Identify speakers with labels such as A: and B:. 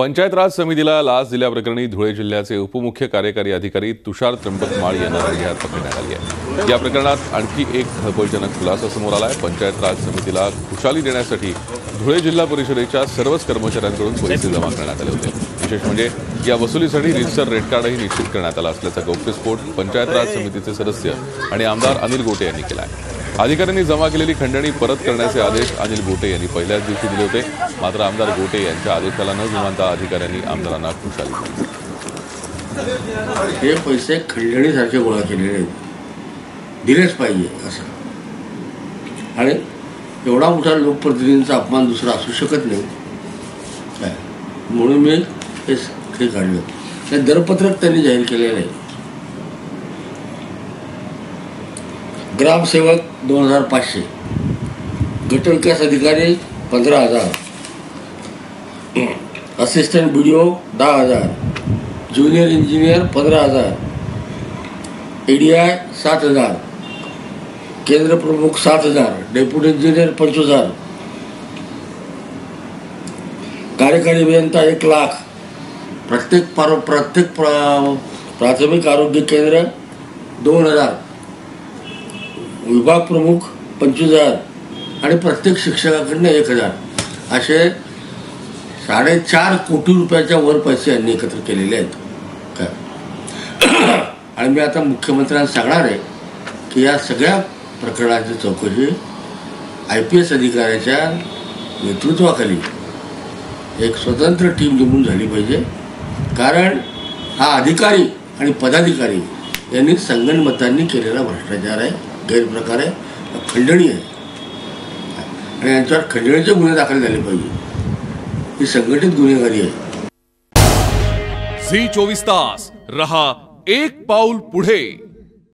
A: पंचायत राज समितीला लाच दिल्याप्रकरणी धुळे जिल्ह्याचे उपमुख्य कार्यकारी अधिकारी तुषार त्र्यंबक माळ यांना रंगेहात पकडण्यात आली आहे। या प्रकरणात आणखी एक खळबळजनक खुलासा समोर आला आहे। पंचायत राज समितीला खुशाली देण्यासाठी धुळे जिल्हा परिषदेच्या सर्वच कर्मचाऱ्यांकडून पैसे जमा करण्यात आले होते। विशेष म्हणजे या वसुलीसाठी रीतसर रेड कार्डही निश्चित करण्यात आला असल्याचा गौप्यस्फोट पंचायत राज समितीचे सदस्य आणि आमदार अनिल गोटे यांनी केला आहे। अधिकाऱ्यांनी जमा केलेली खंडणी परत करण्याचे आदेश अनिल गोटे यांनी पहिल्याच दिवशी दिले होते। मात्र आमदार गोटे यांच्या आदेशाला न जुमानता अधिकाऱ्यांनी आमदारांना खुशाली दिली।
B: हे पैसे खंडणीसारखे गोळा केलेले आहेत, दिलेच पाहिजे असं, आणि एवढा मोठा लोकप्रतिनिधींचा अपमान दुसरा असू शकत नाही काय, म्हणून मी हे काढलं। ते दरपत्रक त्यांनी जाहीर केलेलं आहे। ग्रामसेवक 2500, गटविकास अधिकारी 15,000, assistant BDO 10,000, junior engineer 15,000, ADI 7,000, केंद्र प्रमुख 7,000, डेप्युटी इंजिनियर 25,000, कार्यकारी अभियंता 1,00,000, प्रत्येक प्राथमिक आरोग्य केंद्र 2,000, विभाग प्रमुख 25,000 आणि प्रत्येक शिक्षकाकडनं 1,000, असे 4.5 कोटी रुपयाच्या वर पैसे यांनी एकत्र केलेले आहेत काय। आणि मी आता मुख्यमंत्र्यांना सांगणार आहे की या सगळ्या प्रकरणाची चौकशी IPS अधिकाऱ्याच्या नेतृत्वाखाली एक स्वतंत्र टीम नेमून झाली पाहिजे, कारण हा अधिकारी आणि पदाधिकारी यांनी संगनमतांनी केलेला भ्रष्टाचार आहे, गैरप्रकार आहे, खंडणी आहे, आणि यांच्यावर खंडणीचे गुन्हे दाखल झाले पाहिजे। ही संघटित गुन्हेगारी आहे।
C: झी 24 तास रहा एक पाऊल पुढे।